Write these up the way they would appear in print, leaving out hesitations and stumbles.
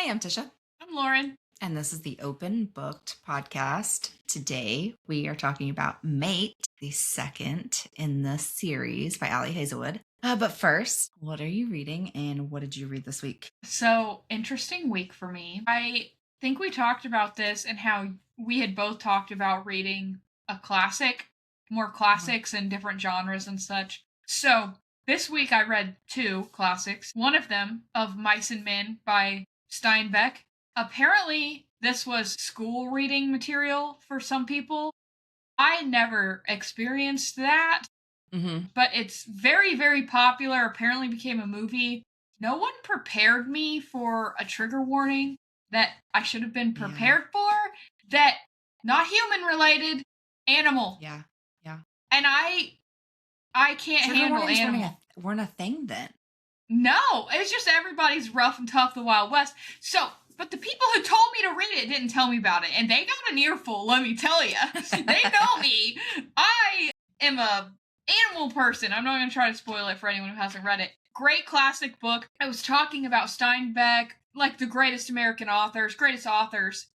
I'm Tisha. I'm Loren. And this is the Open Booked podcast. Today we are talking about Mate, the second in the series by Ali Hazelwood. But first, what are you reading and what did you read this week? So, interesting week for me. I think we talked about this and how we had both talked about reading a classic, more classics and different genres and such. So, this week I read two classics. One of them, Of Mice and Men by Steinbeck. Apparently, this was school reading material for some people. I never experienced that, but it's very, very popular. Apparently became a movie. No one prepared me for a trigger warning that I should have been prepared for. That not human related, animal. Yeah. And I can't Trigger handle warnings animal. weren't a thing then. No, it's just everybody's rough and tough, the Wild West. So, but the people who told me to read it didn't tell me about it, and they got an earful, let me tell you. They know me. I am a animal person. I'm not going to try to spoil it for anyone who hasn't read it. Great classic book. I was talking about Steinbeck, like the greatest authors,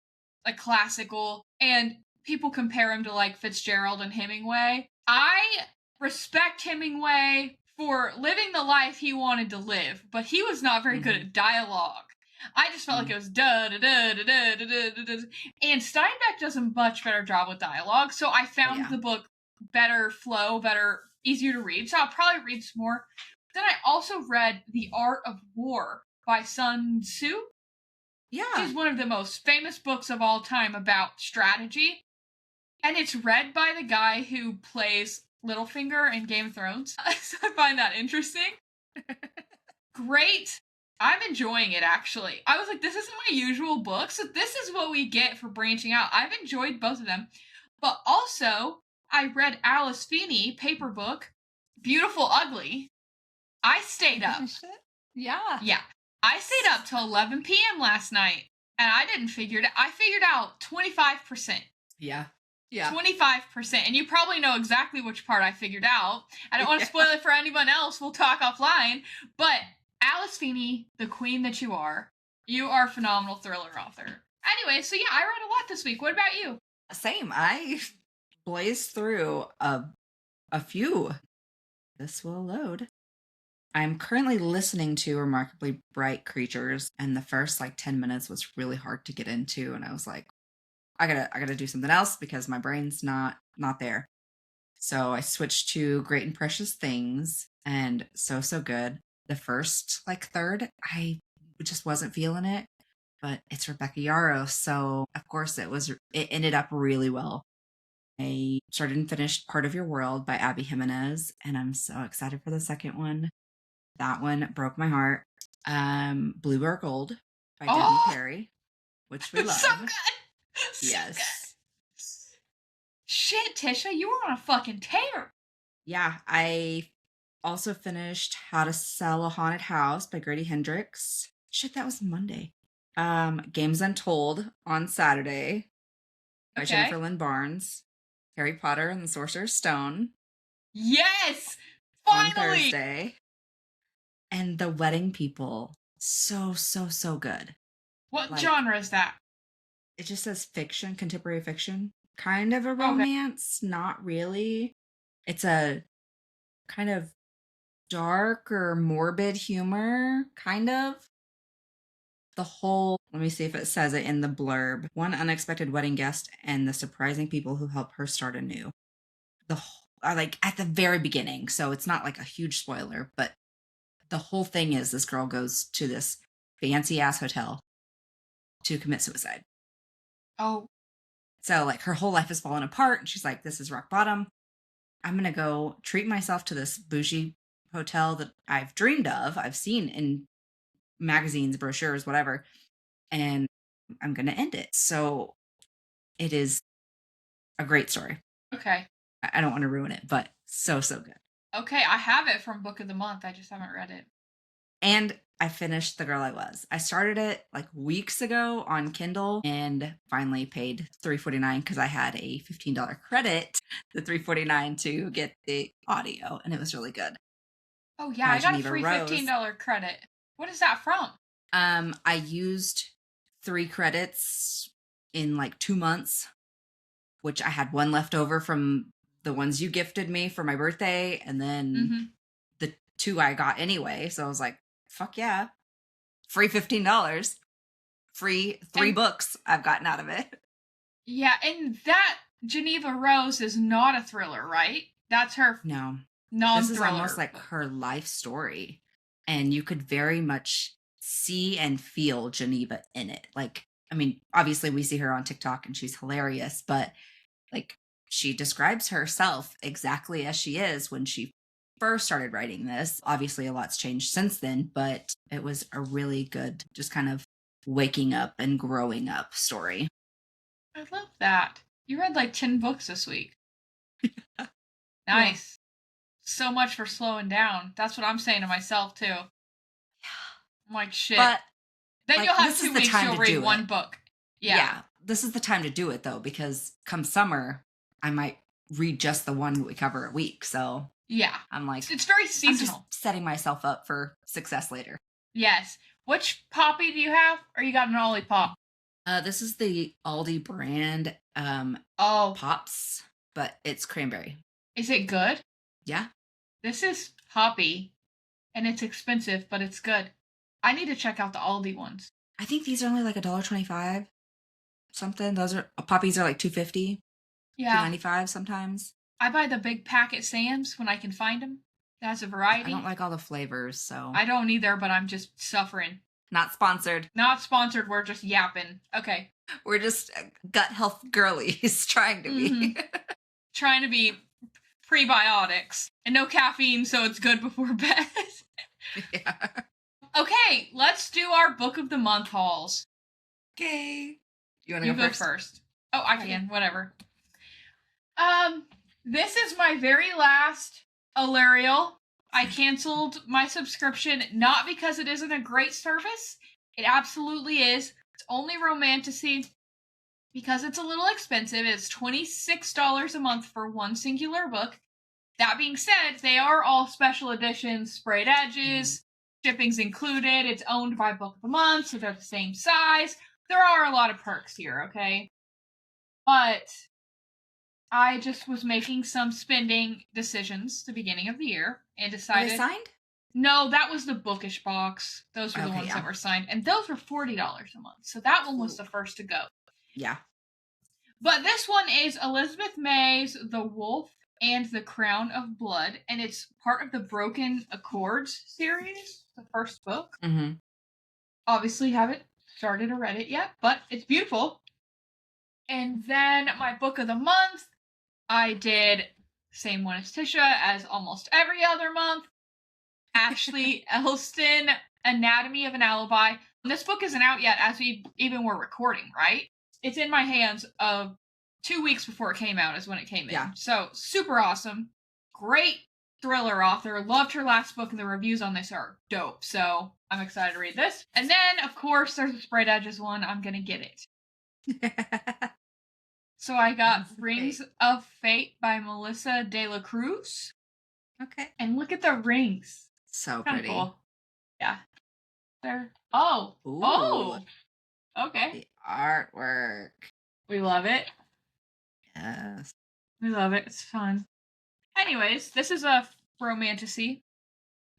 like classical, and people compare him to like Fitzgerald and Hemingway. I respect Hemingway for living the life he wanted to live, but he was not very good at dialogue. I just felt like it was da da da da da da da da. And Steinbeck does a much better job with dialogue, so I found the book better flow, easier to read. So I'll probably read some more. Then I also read The Art of War by Sun Tzu. Yeah. Which is one of the most famous books of all time about strategy. And it's read by the guy who plays Littlefinger in Game of Thrones. So I find that interesting. Great. I'm enjoying it, actually. I was like, this isn't my usual book, so this is what we get for branching out. I've enjoyed both of them. But also, I read Alice Feeney, paper book, Beautiful Ugly. I stayed up. Yeah. Yeah. I stayed up till 11 p.m. last night, and I didn't figure it out. I figured out 25%. Yeah. 25%. And you probably know exactly which part I figured out. I don't want to spoil it for anyone else. We'll talk offline. But Alice Feeney, the queen that you are a phenomenal thriller author. Anyway, so yeah, I read a lot this week. What about you? Same. I blazed through a few. This will load. I'm currently listening to Remarkably Bright Creatures, and the first 10 minutes was really hard to get into, and I was like, I gotta do something else because my brain's not there. So I switched to Great and Precious Things, and so good. The first third, I just wasn't feeling it, but it's Rebecca Yarros, so of course it ended up really well. I started and finished Part of Your World by Abby Jimenez, and I'm so excited for the second one. That one broke my heart. Blue Bear Gold by Debbie Perry, which we love. So good. Yes. So good. Shit, Tisha, you were on a fucking tear. Yeah, I also finished How to Sell a Haunted House by Grady Hendrix. Shit, that was Monday. Games Untold on Saturday by Jennifer Lynn Barnes. Harry Potter and the Sorcerer's Stone. Yes! Finally! On Thursday. And The Wedding People. So good. What genre is that? It just says fiction, contemporary fiction. Kind of a romance, not really. It's a kind of dark or morbid humor, kind of. Let me see if it says it in the blurb. One unexpected wedding guest and the surprising people who help her start anew. At the very beginning, so it's not a huge spoiler, but the whole thing is this girl goes to this fancy ass hotel to commit suicide. Oh. So her whole life is falling apart and she's like, this is rock bottom. I'm going to go treat myself to this bougie hotel that I've dreamed of. I've seen in magazines, brochures, whatever. And I'm going to end it. So it is a great story. Okay. I don't want to ruin it, but so good. Okay, I have it from Book of the Month. I just haven't read it. And I finished The Girl I Was. I started it weeks ago on Kindle and finally paid $3.49 because I had a $15 credit, the $3.49 to get the audio, and it was really good. Oh yeah, I got a free $15 credit. What is that from? I used 3 credits in like 2 months, which I had one left over from the ones you gifted me for my birthday, and then Mm-hmm. the 2 I got anyway. So I was like, fuck yeah. Free $15. Free 3 And books I've gotten out of it. yeah, and that Geneva Rose is not a thriller, right? That's her No. This is almost non-thriller like book. her life story. And you could very much see and feel Geneva in it. Like, I mean, obviously we see her on TikTok and she's hilarious, but like she describes herself exactly as she is when she first started writing this. Obviously a lot's changed since then, but it was a really good, just kind of waking up and growing up story. I love that. You read like 10 books this week. Yeah. Nice. So much for slowing down. That's what I'm saying to myself too. I'm like, shit. But Then like you'll have this is 2 the weeks, time you'll to read do it. one book. Yeah, this is the time to do it though, because come summer, I might read just the one we cover a week. So Yeah. I'm like, It's very I'm just seasonal. setting myself up for success later. Yes. Which poppy do you have? Or you got an Ollie Pop? This is the Aldi brand Oh, Pops, but it's cranberry. is it good? Yeah, This is poppy, and it's expensive, but it's good. I need to check out the Aldi ones. I think these are only like $1.25 something. Those are poppies are like $2.50, Yeah. $2.95 sometimes. I buy the big packet Sam's when I can find them. It has a I don't variety. like all the flavors, so I don't either, but I'm just suffering. not sponsored. Not sponsored, we're just yapping. Okay. We're just gut health girlies trying to be. Trying to be prebiotics. And no caffeine, so it's good before bed. Yeah. Okay, let's do our book of the month hauls. Okay. You want to You go go first? first. Oh, I can, whatever. This is my very last Alarial. I canceled my subscription, not because it isn't a great service. It absolutely is. It's only Romantasy because it's a little expensive. It's $26 a month for one singular book. That being said, they are all special editions, sprayed edges, shipping's included. It's owned by Book of the Month, so they're the same size. There are a lot of perks here, okay? But I just was making some spending decisions the beginning of the year and Are decided. they signed? No, that was the bookish box. Those were the Okay, ones yeah. that were signed, and those were $40 a month. So that one was the first to go. Yeah. But this one is Elizabeth May's The Wolf and the Crown of Blood, and it's part of the Broken Accords series, the first book. Mm-hmm. Obviously, haven't started or read it yet, but it's beautiful. And then my book of the month, I did same one as Tisha, as almost every other month. Ashley Elston, Anatomy of an Alibi. This book isn't out yet as we even were recording, right? It's in my hands of 2 weeks before it came out is when it came Yeah. in. So super awesome. Great thriller author. Loved her last book and the reviews on this are dope. So I'm excited to read this. And then of course there's a sprayed edges one. I'm gonna get it. So I got Rings of Fate by Melissa De La Cruz. Okay. And look at the rings. So Kinda pretty. cool. Yeah. There. Oh. Ooh. Oh. Okay. The artwork. We love it. Yes. We love it. It's fun. Anyways, this is a romantasy.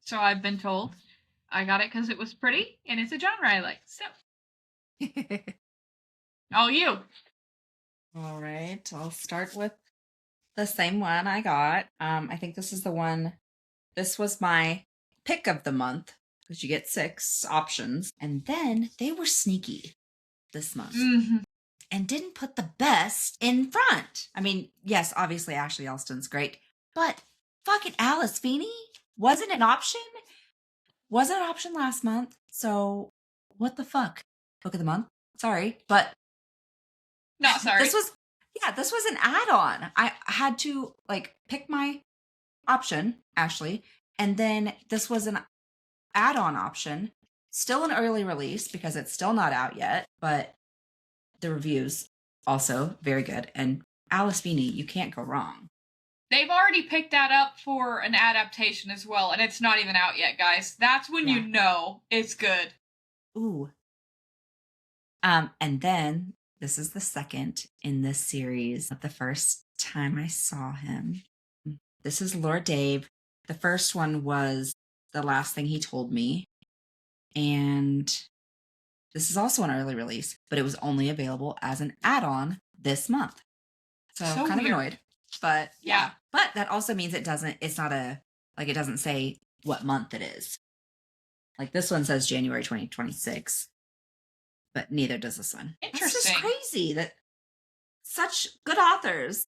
So I've been told. I got it because it was pretty and it's a genre I like. So. All you. All right. I'll start with the same one I got. I think this is the one. This was my pick of the month because you get 6 options. And then they were sneaky this month Mm-hmm. and didn't put the best in front. I mean, yes, obviously Ashley Elston's great, but fucking Alice Feeney wasn't an option. Wasn't an option last month. So what the fuck? Book of the month? Sorry, but Not sorry. this was an add-on. I had to like pick my option, Ashley, and then this was an add-on option. Still an early release because it's still not out yet, but the reviews also very good. And Alice Feeney, you can't go wrong. They've already picked that up for an adaptation as well, and it's not even out yet, guys. That's when you know it's good. Ooh. And then this is the second in this series. The first time I saw him, this is Lord Dave. The first one was The Last Thing He Told Me. And this is also an early release, but it was only available as an add-on this month. So kind weird. of annoyed. But yeah. But that also means it doesn't say what month it is. Like this one says January 2026, but neither does this one. Interesting. It's just crazy that such good authors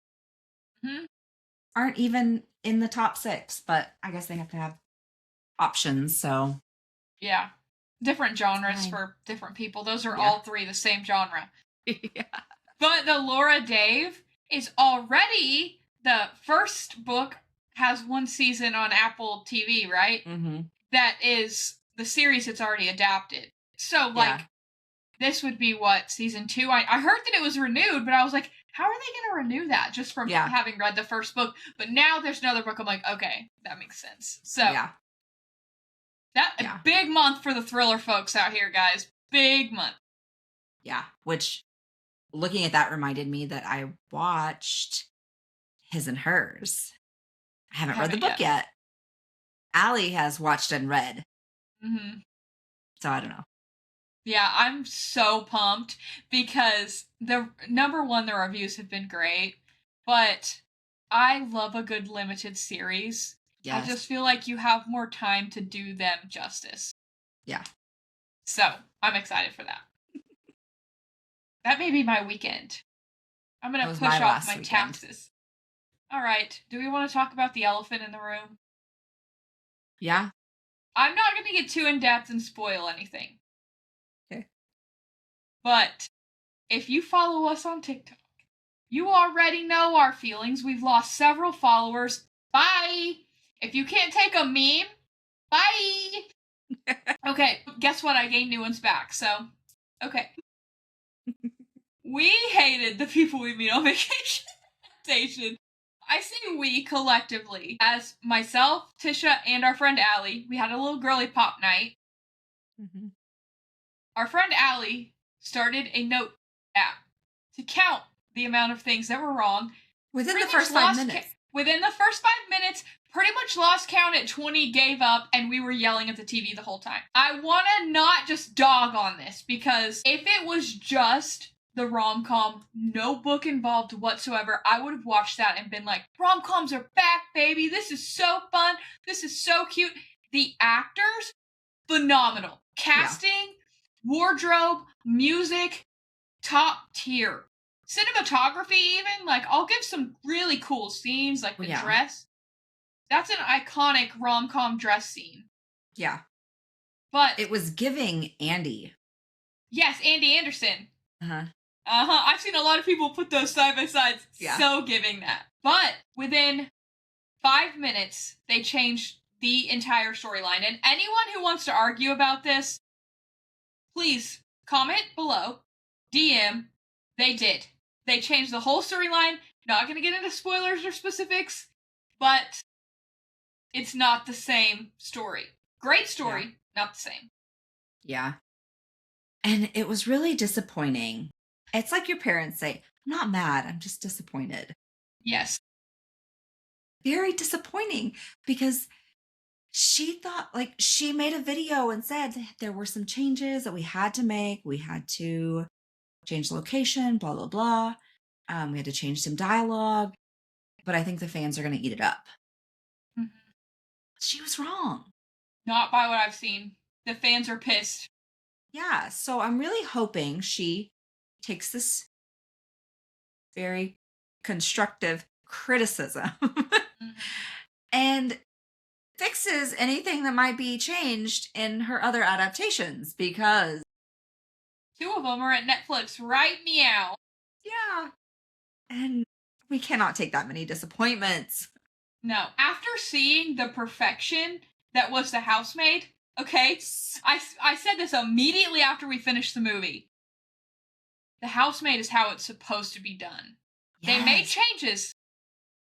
aren't even in the top 6, but I guess they have to have options, so. Yeah. Different genres for different people. Those are all 3 the same genre. Yeah. But the Laura Dave is already, the first book has 1 season on Apple TV, right? Mm-hmm. That is the series it's already adapted. So, this would be what, season 2? I heard that it was renewed, but I was like, how are they going to renew that just from having read the first book? But now there's another book. I'm like, okay, that makes sense. So, a big month for the thriller folks out here, guys. Big month. Yeah, which, looking at that reminded me that I watched His and Hers. I haven't read the book yet. Allie has watched and read. Mm-hmm. So I don't know. Yeah, I'm so pumped because the reviews have been great, but I love a good limited series. Yes. I just feel like you have more time to do them justice. Yeah. So, I'm excited for that. That may be my weekend. I'm going to push off my taxes. All right. Do we want to talk about the elephant in the room? Yeah. I'm not going to get too in-depth and spoil anything. Okay. But if you follow us on TikTok, you already know our feelings. We've lost several followers. Bye! If you can't take a meme, bye! Okay, guess what? I gained new ones back, so... Okay. We hated the people we meet on vacation. Adaptation. I say we collectively, as myself, Tisha, and our friend Allie. We had a little girly pop night. Mm-hmm. Our friend Allie started a note app to count the amount of things that were wrong. Within the first 5 minutes. Within the first 5 minutes, pretty much lost count at 20, gave up, and we were yelling at the TV the whole time. I want to not just dog on this, because if it was just the rom-com, no book involved whatsoever, I would have watched that and been like, rom-coms are back, baby. This is so fun. This is so cute. The actors, phenomenal. Casting, wardrobe, music, top tier. Cinematography, even, like, I'll give some really cool scenes, like the dress. That's an iconic rom-com dress scene. Yeah. But it was giving Andy. Yes, Andy Anderson. Uh-huh. Uh-huh. I've seen a lot of people put those side by sides. Yeah. So giving that. But within 5 minutes, they changed the entire storyline. And anyone who wants to argue about this, please comment below. DM. They did. They changed the whole storyline. Not going to get into spoilers or specifics, but it's not the same story. Great story, not the same. Yeah. And it was really disappointing. It's like your parents say, I'm not mad, I'm just disappointed. Yes. Very disappointing, because she thought, like, she made a video and said there were some changes that we had to make. We had to change the location, blah, blah, blah. We had to change some dialogue. But I think the fans are going to eat it up. Mm-hmm. She was wrong. Not by what I've seen. The fans are pissed. Yeah, so I'm really hoping she takes this very constructive criticism and fixes anything that might be changed in her other adaptations, because 2 of them are at Netflix right meow. Yeah. And we cannot take that many disappointments. No. After seeing the perfection that was The Housemaid, okay, I said this immediately after we finished the movie. The Housemaid is how it's supposed to be done. Yes. They made changes,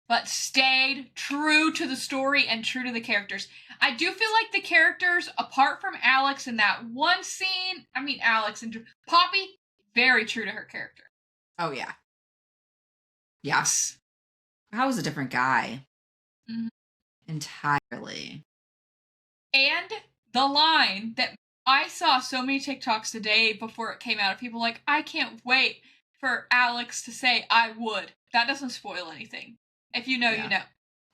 but stayed true to the story and true to the characters. I do feel like the characters, apart from Alex in that one scene, Alex and Poppy, very true to her character. Oh, yeah. Yes. I was a different guy. Mhm. Entirely. And the line that I saw so many TikToks today before it came out of people like, I can't wait for Alex to say I would. That doesn't spoil anything. If you know, you Yeah. know.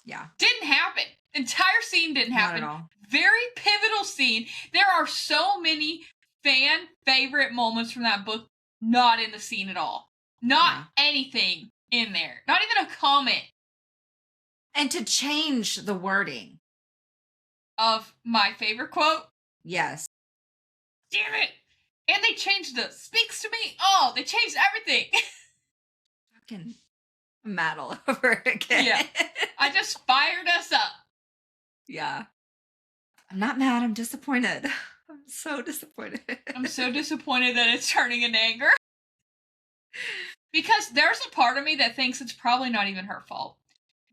Yeah. Didn't happen. Entire scene didn't happen. Not at all. Very pivotal scene. There are so many fan favorite moments from that book not in the scene at all. Not anything in there. Not even a comment And to change the wording. of my favorite quote. Yes. Damn it. And they changed the speaks to me. Oh, they changed everything. Fucking mad all over again. Yeah. I just fired us up. Yeah. I'm not mad. I'm disappointed. I'm so disappointed. I'm so disappointed that it's turning into anger. Because there's a part of me that thinks it's probably not even her fault.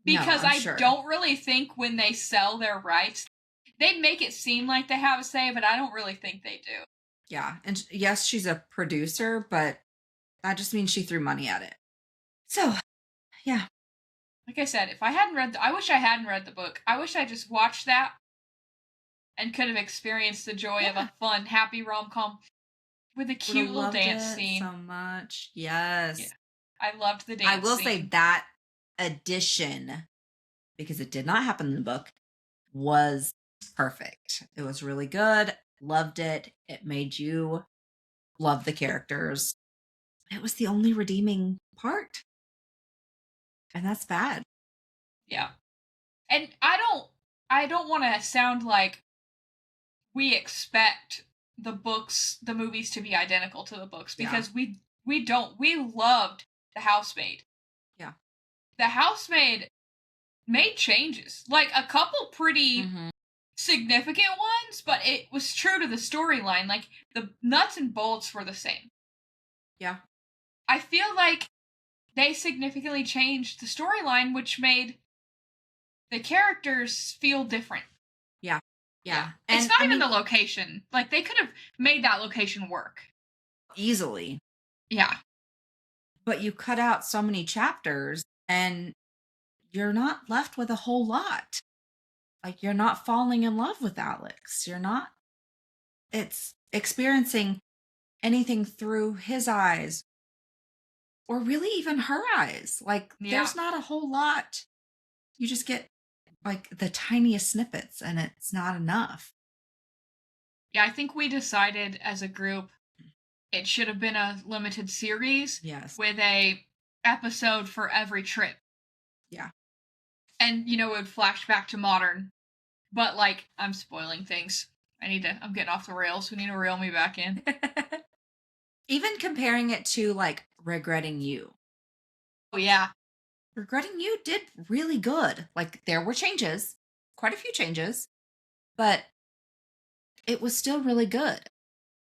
Because No, I sure. don't really think when they sell their rights, they make it seem like they have a say, but I don't really think they do. Yeah. And yes, she's a producer, but that just means she threw money at it. So, yeah. Like I said, if I hadn't read I wish I hadn't read the book. I wish I just watched that and could have experienced the joy of a fun, happy rom-com with a cute little dance scene. So much. Yes. Yeah. I loved the dance I will scene. say that addition, because it did not happen in the book, was perfect. It was really good. Loved it. It made you love the characters. It was the only redeeming part. And that's bad. Yeah. And I don't want to sound like we expect the movies to be identical to the books, because we don't. We loved The Housemaid. Yeah. The Housemaid made changes. Like a couple pretty significant ones, but it was true to the storyline. Like the nuts and bolts were the same. Yeah. I feel like they significantly changed the storyline, which made the characters feel different. Yeah. Yeah. And it's not even the location. Like they could have made that location work easily. Yeah. But you cut out so many chapters and you're not left with a whole lot. Like you're not falling in love with Alex. It's experiencing anything through his eyes or really even her eyes. Like there's not a whole lot. You just get like the tiniest snippets and it's not enough. Yeah, I think we decided as a group it should have been a limited series. Yes. With a episode for every trip. Yeah. And it would flash back to modern. But like I'm spoiling things. I'm getting off the rails. We need to reel me back in. Even comparing it to like Regretting You. Oh yeah. Regretting You did really good. Like there were changes, quite a few changes, but it was still really good.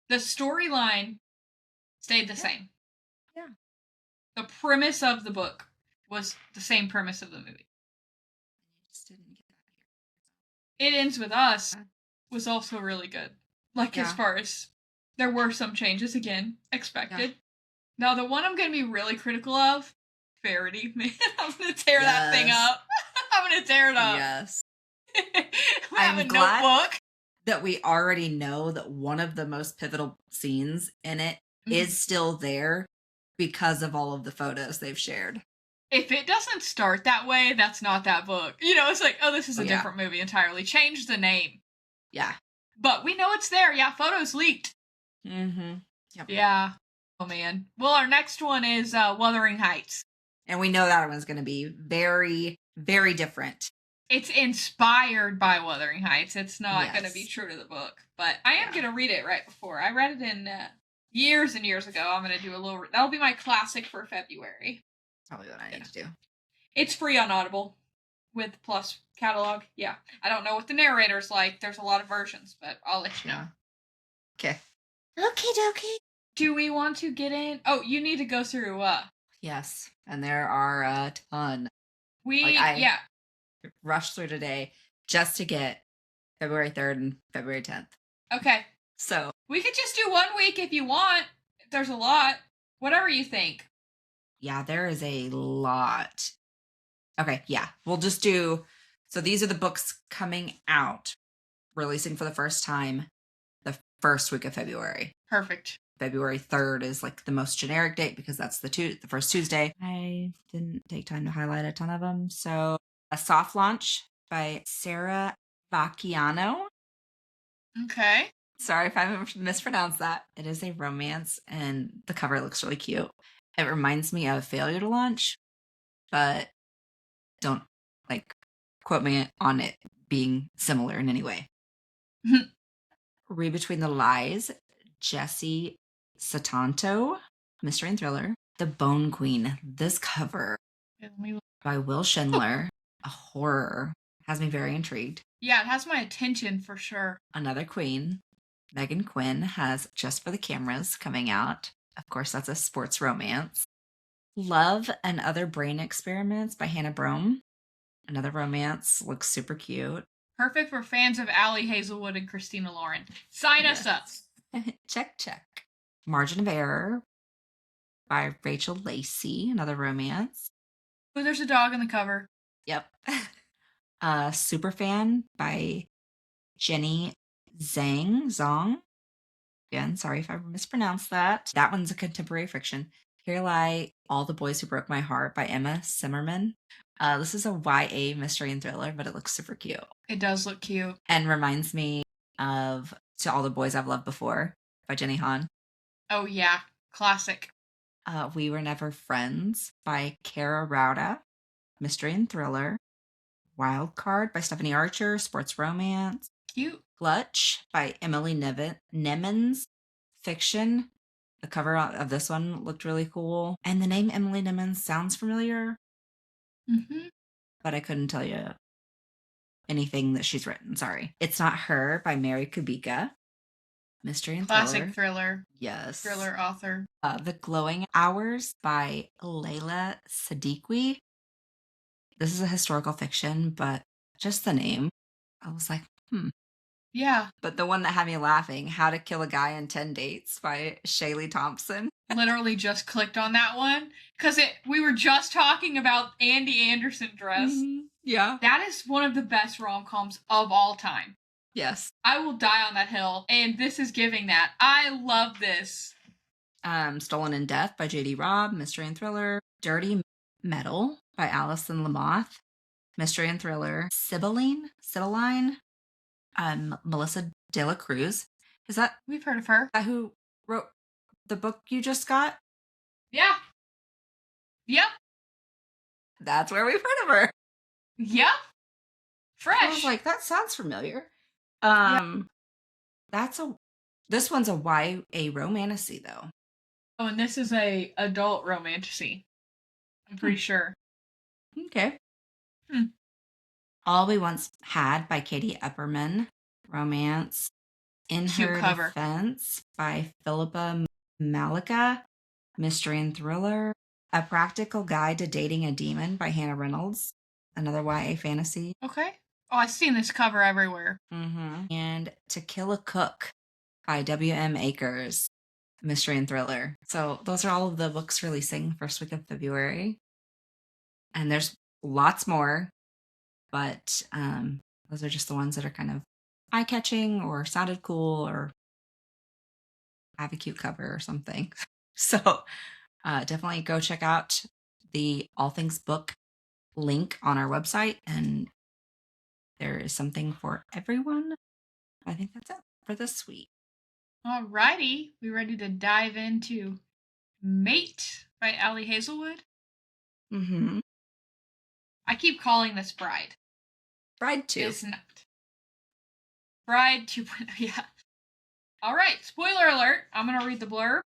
The storyline stayed the same. Yeah. The premise of the book was the same premise of the movie. Just didn't get that here. It Ends With Us was also really good. Like as far as there were some changes again, expected. Now the one I'm going to be really critical of, Verity, man, I'm going to tear that thing up. I'm going to tear it up. Yes. I'm glad notebook. That we already know that one of the most pivotal scenes in it is still there because of all of the photos they've shared. If it doesn't start that way, that's not that book. It's like, oh, this is a different movie entirely. Change the name. Yeah. But we know it's there. Yeah, photos leaked. Mm-hmm. Yep. Yeah. Oh, man. Well, our next one is Wuthering Heights. And we know that one's going to be very, very different. It's inspired by Wuthering Heights. It's not going to be true to the book. But I am going to read it right before. I read it in years and years ago. I'm going to do a little... That'll be my classic for February. Probably what I need to do. It's free on Audible with Plus catalog. Yeah. I don't know what the narrator's like. There's a lot of versions, but I'll let you know. Okay. Okie dokie. Do we want to get in? Oh, you need to go through... Yes. And there are a ton. I rushed through today just to get February 3rd and February 10th. Okay. So. We could just do 1 week if you want. There's a lot. Whatever you think. Yeah, there is a lot. Okay, yeah. We'll just do so these are the books coming out, releasing for the first time the first week of February. Perfect. February 3rd is like the most generic date because that's the first Tuesday. I didn't take time to highlight a ton of them. So, A Soft Launch by Sarah Bacchiano. Okay. Sorry if I mispronounced that. It is a romance and the cover looks really cute. It reminds me of Failure to Launch, but don't like quote me on it being similar in any way. Read Between the Lies, Jesse Satanto, mystery and thriller. The Bone Queen. This cover by Will Schindler, a horror, has me very intrigued. Yeah, it has my attention for sure. Another Queen, Megan Quinn, has Just for the Cameras coming out. Of course, that's a sports romance. Love and Other Brain Experiments by Hannah Brome. Another romance, looks super cute. Perfect for fans of Allie Hazelwood and Christina Lauren. Sign us up. Check, check. Margin of Error by Rachel Lacey, another romance. Oh, there's a dog in the cover. Yep. Superfan by Jenny Zhang. Again, sorry if I mispronounced that. That one's a contemporary fiction. Here Lie All the Boys Who Broke My Heart by Emma Zimmerman. This is a YA mystery and thriller, but it looks super cute. It does look cute. And reminds me of To All the Boys I've Loved Before by Jenny Han. Oh, yeah. Classic. We Were Never Friends by Kara Rauda. Mystery and thriller. Wild Card by Stephanie Archer. Sports romance. Cute. Clutch by Emily Nemens. Fiction. The cover of this one looked really cool. And the name Emily Nemens sounds familiar, but I couldn't tell you anything that she's written. Sorry. It's Not Her by Mary Kubica. Mystery and Classic thriller. Yes. Thriller author. The Glowing Hours by Layla Sadiqui. This is a historical fiction, but just the name, I was like, Yeah. But the one that had me laughing, How to Kill a Guy in 10 Dates by Shaylee Thompson. Literally just clicked on that one because we were just talking about Andy Anderson dress. Yeah. That is one of the best rom-coms of all time. Yes. I will die on that hill, and this is giving that. I love this. Stolen in Death by J.D. Robb, mystery and thriller. Dirty Metal by Alison Lamoth, mystery and thriller. Sibylline, Melissa De La Cruz. Is that We've heard of her. That who wrote the book you just got? Yeah. Yep. That's where we've heard of her. Yep. Fresh. I was like, that sounds familiar. Yeah. This one's a YA romantasy though. Oh, and this is a adult romantasy. I'm pretty sure. Okay. All We Once Had by Katie Epperman. Romance. In Cute Her cover. Defense by Philippa Malika. Mystery and thriller. A Practical Guide to Dating a Demon by Hannah Reynolds. Another YA fantasy. Okay. Oh, I've seen this cover everywhere. And To Kill a Cook by W.M. Akers. Mystery and thriller. So those are all of the books releasing first week of February. And there's lots more, but those are just the ones that are kind of eye-catching or sounded cool or have a cute cover or something. So definitely go check out the All Things Book link on our website, and there is something for everyone. I think that's it for this week. Alrighty, we ready to dive into Mate by Allie Hazelwood? I keep calling this Bride. Bride 2. It's not. Bride 2. Yeah. Alright, spoiler alert. I'm going to read the blurb.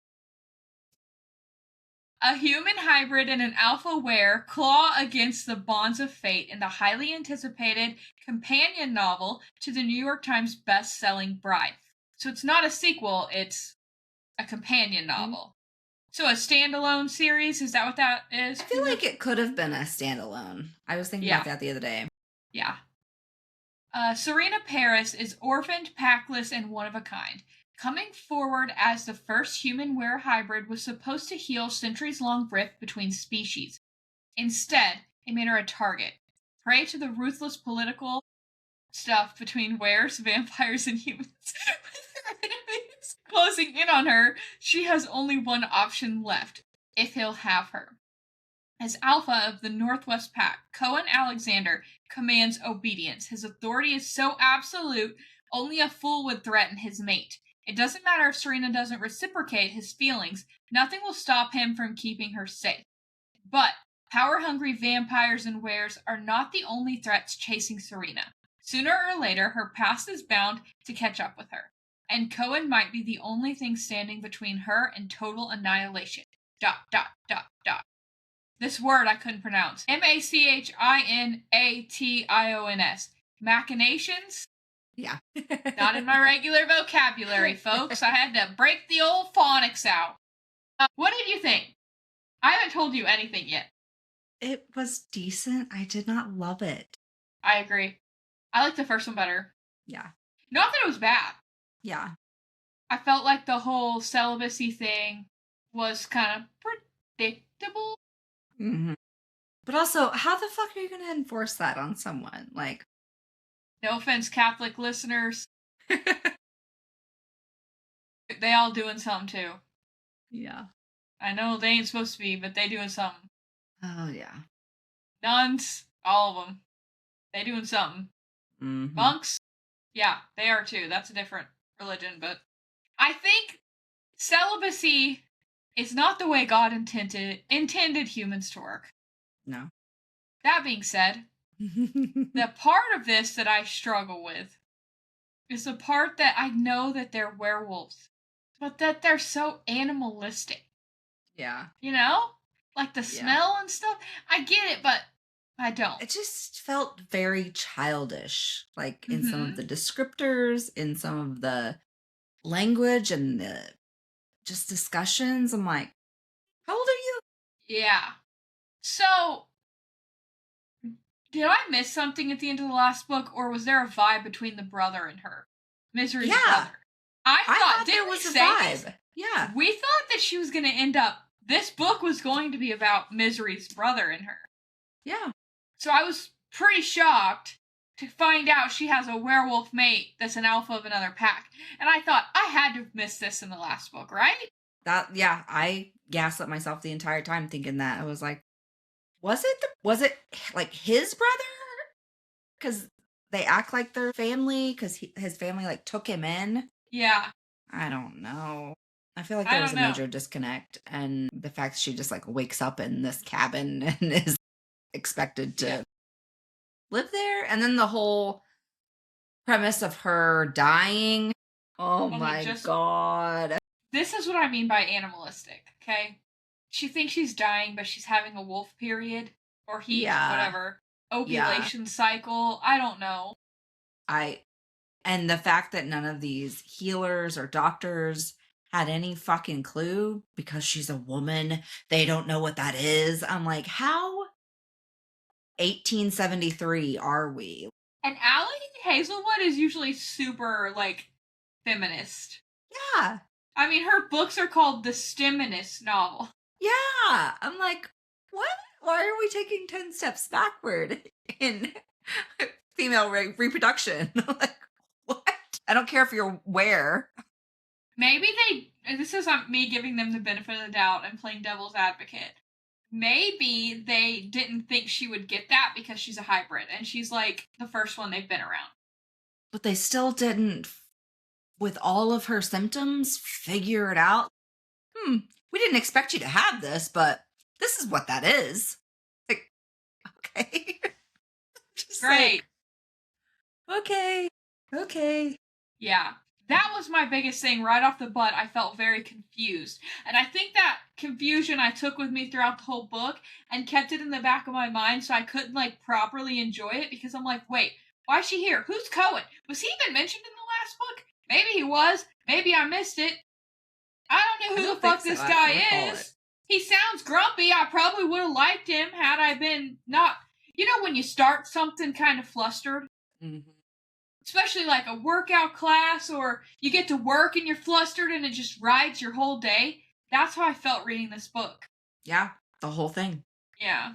A human hybrid and an alpha were claw against the bonds of fate in the highly anticipated companion novel to the New York Times best-selling Bride. So it's not a sequel, it's a companion novel. So a standalone series, is that what that is? I feel like it could have been a standalone. I was thinking about that the other day. Yeah. Serena Paris is orphaned, packless, and one of a kind. Coming forward as the first human-were hybrid was supposed to heal centuries-long rift between species. Instead, it made her a target, prey to the ruthless political stuff between wares, vampires, and humans. With her enemies closing in on her, she has only one option left, if he'll have her. As Alpha of the Northwest Pack, Cohen Alexander commands obedience. His authority is so absolute, only a fool would threaten his mate. It doesn't matter if Serena doesn't reciprocate his feelings, nothing will stop him from keeping her safe. But power-hungry vampires and wares are not the only threats chasing Serena. Sooner or later, her past is bound to catch up with her, and Cohen might be the only thing standing between her and total annihilation. ... This word I couldn't pronounce. Machinations. Machinations? Yeah. Not in my regular vocabulary, folks. I had to break the old phonics out. What did you think? I haven't told you anything yet. It was decent. I did not love it. I agree. I like the first one better. Yeah. Not that it was bad. Yeah. I felt like the whole celibacy thing was kind of predictable. Mm-hmm. But also, how the fuck are you going to enforce that on someone? Like, no offense, Catholic listeners. They all doing something too. Yeah. I know they ain't supposed to be, but they doing something. Oh, yeah. Nuns, all of them. They doing something. Mm-hmm. Monks, yeah, they are too. That's a different religion, but I think celibacy is not the way God intended humans to work. No. That being said, the part of this that I struggle with is the part that I know that they're werewolves, but that they're so animalistic. Yeah. You know? Like the smell and stuff. I get it, but I don't. It just felt very childish, like in some of the descriptors, in some of the language and the just discussions. I'm like, how old are you? Yeah. So, did I miss something at the end of the last book, or was there a vibe between the brother and her? Misery's brother. I thought there was a vibe. Yeah. We thought that she was going to end up, this book was going to be about Misery's brother and her. Yeah. So I was pretty shocked to find out she has a werewolf mate that's an alpha of another pack. And I thought, I had to have missed this in the last book, right? I gaslit myself the entire time thinking that. I was like, was it like his brother? Because they act like they're family, because his family like took him in. Yeah. I don't know. I feel like there was a major disconnect, and the fact she just like wakes up in this cabin and is expected to live there, and then the whole premise of her dying. Oh my god. This is what I mean by animalistic, okay? She thinks she's dying, but she's having a wolf period, or heat, whatever. Ovulation cycle, I don't know. And the fact that none of these healers or doctors had any fucking clue because she's a woman, they don't know what that is. I'm like, how 1873 are we? And Allie Hazelwood is usually super, like, feminist. Yeah. I mean, her books are called the Steminist novel. Yeah. I'm like, what? Why are we taking 10 steps backward in female reproduction? Like, what? I don't care if you're where. Maybe this is me giving them the benefit of the doubt and playing devil's advocate. Maybe they didn't think she would get that because she's a hybrid and she's like the first one they've been around. But they still didn't, with all of her symptoms, figure it out. We didn't expect you to have this, but this is what that is. Like, okay. Just great. Like, okay. Yeah. That was my biggest thing right off the butt. I felt very confused. And I think that confusion I took with me throughout the whole book and kept it in the back of my mind so I couldn't, like, properly enjoy it because I'm like, wait, why is she here? Who's Cohen? Was he even mentioned in the last book? Maybe he was. Maybe I missed it. I don't know who the fuck this guy is. He sounds grumpy. I probably would have liked him had I been not... You know when you start something kind of flustered? Mm-hmm. especially like a workout class, or you get to work and you're flustered and it just rides your whole day. That's how I felt reading this book. Yeah. The whole thing. Yeah.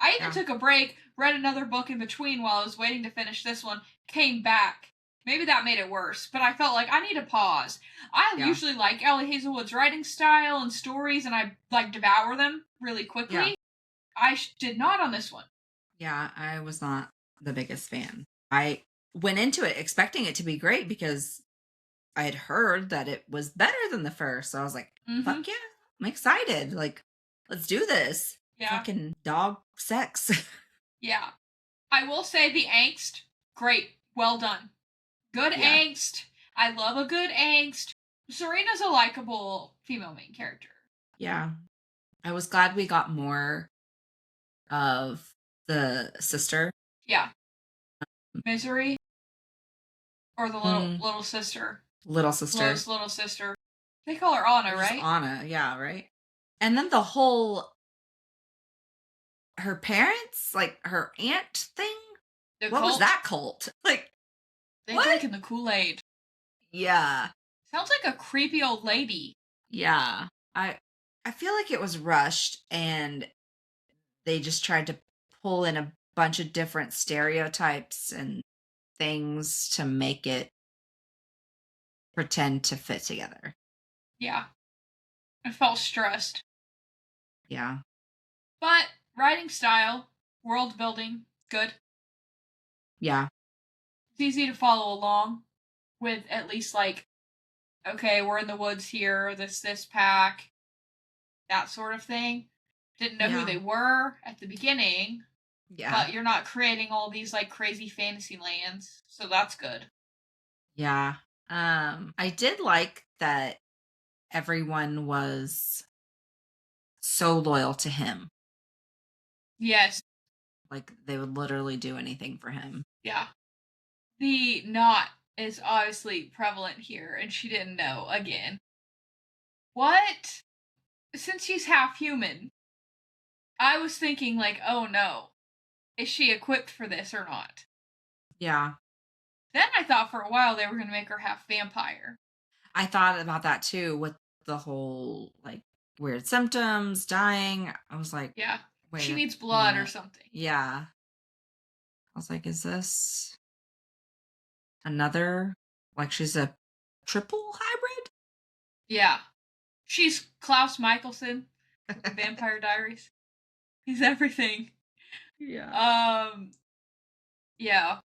I even Yeah. took a break, read another book in between while I was waiting to finish this one, came back. Maybe that made it worse, but I felt like I need a pause. I Yeah. usually like Ellie Hazelwood's writing style and stories, and I like devour them really Yeah. quickly. I did not on this one. Yeah. I was not the biggest fan. I went into it expecting it to be great because I had heard that it was better than the first. So I was like, Mm-hmm. fuck yeah, I'm excited. Like, let's do this. Yeah. Fucking dog sex. Yeah. I will say the angst, great. Well done. Good Yeah. angst. I love a good angst. Serena's a likable female main character. Yeah. I was glad we got more of the sister. Yeah. Misery, or the little Mm, little sister. little sister. Lo's little sister. They call her Anna, Or just right? Anna. Yeah, right. And then the whole her parents, like her aunt thing. The What was cult. that cult? Like, They what? drinking the Kool-Aid. Yeah. Sounds like a creepy old lady. Yeah. I feel like it was rushed and they just tried to pull in a bunch of different stereotypes and things to make it pretend to fit together. Yeah. I felt stressed. Yeah. But writing style, world building, good. Yeah. It's easy to follow along with, at least like, okay, we're in the woods here, this pack, that sort of thing. Didn't know who Yeah. they were at the beginning, Yeah. but you're not creating all these like crazy fantasy lands, so that's good. Yeah. I did like that everyone was so loyal to him. Yes, Like they would literally do anything for him. yeah. The knot is obviously prevalent here, and she didn't know again. What? Since she's half human, I was thinking, like, oh no, is she equipped for this or not? Yeah. Then I thought for a while they were going to make her half vampire. I thought about that too with the whole like weird symptoms, dying. I was like, Yeah. wait She a needs blood or minute. something. Yeah. I was like, is this another, like she's a triple hybrid? Yeah. She's Klaus Michelson from the Vampire Diaries. He's everything. Yeah. Um, yeah.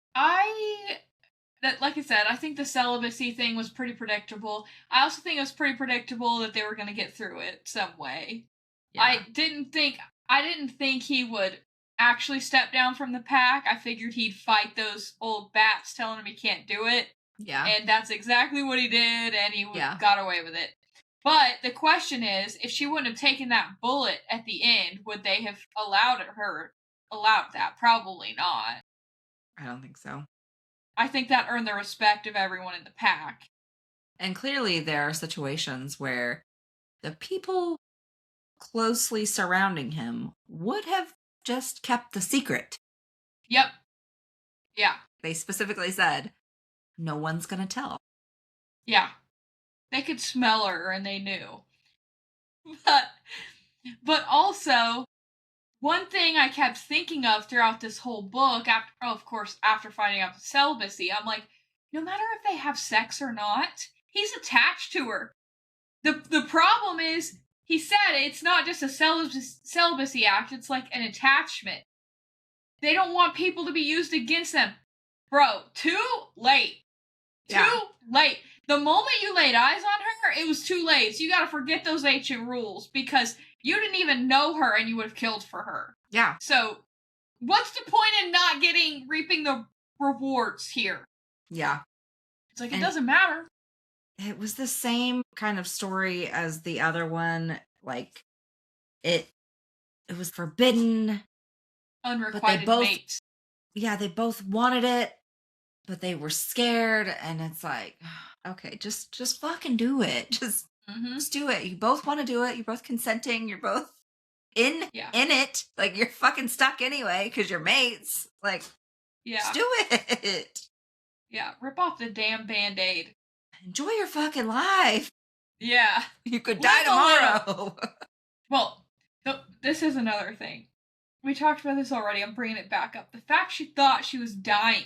That, like I said, I think the celibacy thing was pretty predictable. I also think it was pretty predictable that they were going to get through it some way. Yeah. I didn't think he would actually step down from the pack. I figured he'd fight those old bats telling him he can't do it. Yeah. And that's exactly what he did, and he Yeah. got away with it. But the question is, if she wouldn't have taken that bullet at the end, would they have allowed that? Probably not. I don't think so. I think that earned the respect of everyone in the pack. And clearly there are situations where the people closely surrounding him would have just kept the secret. Yep. Yeah. They specifically said, no one's going to tell. Yeah. They could smell her and they knew. But but also, one thing I kept thinking of throughout this whole book, of course, after finding out the celibacy, I'm like, no matter if they have sex or not, he's attached to her. The problem is, he said it's not just a celibacy act, it's like an attachment. They don't want people to be used against them. Bro, too late. Yeah. Too late. The moment you laid eyes on her, it was too late. So you gotta forget those ancient rules because you didn't even know her and you would have killed for her. Yeah. So what's the point in not reaping the rewards here? Yeah. It's like, it doesn't matter. It was the same kind of story as the other one. Like it was forbidden. Unrequited both- mates. Yeah, they both wanted it, but they were scared, and it's like, okay, just fucking do it. Just do it. You both want to do it. You're both consenting. You're both in it. Like you're fucking stuck anyway because you're mates. Like, just do it. Yeah, rip off the damn Band-Aid. Enjoy your fucking life. Yeah. You could die Live a little. tomorrow. Well, this is another thing. We talked about this already. I'm bringing it back up. The fact she thought she was dying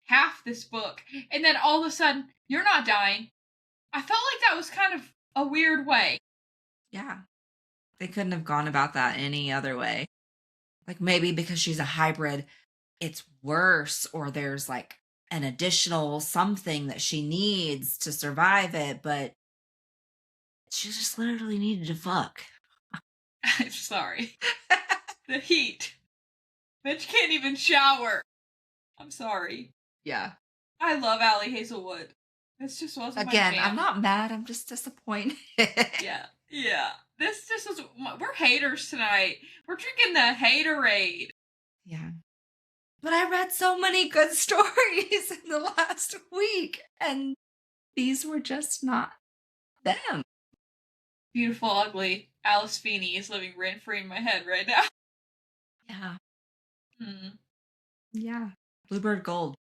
half this book, and then all of a sudden, you're not dying. I felt like that was kind of a weird way. Yeah. They couldn't have gone about that any other way. Like maybe because she's a hybrid, it's worse, or there's like an additional something that she needs to survive it, but she just literally needed to fuck. I'm sorry. The heat. Bitch can't even shower. I'm sorry. Yeah. I love Allie Hazelwood. This just wasn't Again, my jam. I'm not mad. I'm just disappointed. Yeah. This just was. We're haters tonight. We're drinking the haterade. Yeah. But I read so many good stories in the last week, and these were just not them. Beautiful, ugly Alice Feeney is living rent free in my head right now. Yeah. Hmm. Yeah. Bluebird Gold.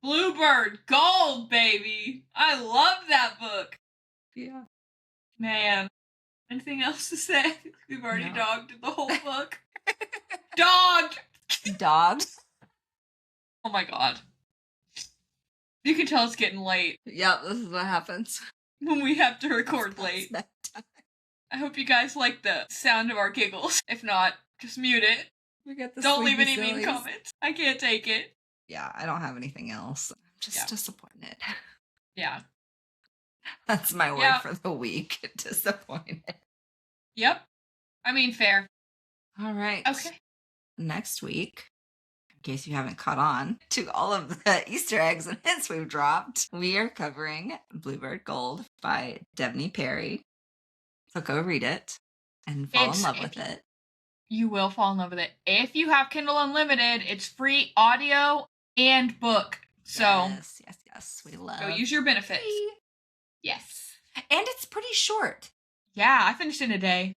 Bluebird Gold, baby. I love that book. Yeah. Man. Anything else to say? We've already No. dogged the whole book. Dogged! Dogs. Oh my god. You can tell it's getting late Yep, this is what happens. when we have to record It's late. that time. I hope you guys like the sound of our giggles. If not, just mute it. We got the Don't leave sleepy any mean sillies. comments. I can't take it. Yeah, I don't have anything else. I'm just disappointed. Yeah. That's my word for the week. Disappointed. Yep. I mean, fair. All right. Okay. Next week, in case you haven't caught on to all of the Easter eggs and hints we've dropped, we are covering Bluebird Gold by Devney Perry. So go read it and fall in love with it. You will fall in love with it. If you have Kindle Unlimited, it's free audio and book. So yes. We love. Go use your benefits. Free. Yes. And it's pretty short. Yeah, I finished in a day.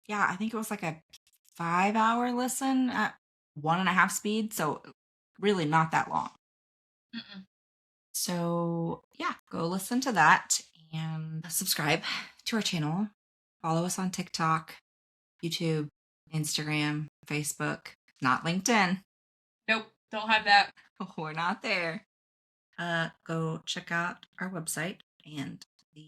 Yeah, I think it was like a 5-hour listen at 1.5 speed. So really not that long. Mm-mm. So yeah, go listen to that and subscribe to our channel. Follow us on TikTok, YouTube, Instagram, Facebook, not LinkedIn. Nope, don't have that. We're not there. Go check out our website and the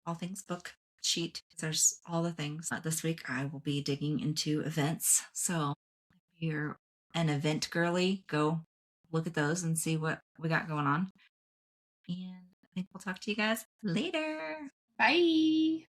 All Things book sheet. There's all the things. This week I will be digging into events. So if you're an event girly, go look at those and see what we got going on. And I think we'll talk to you guys later. Bye.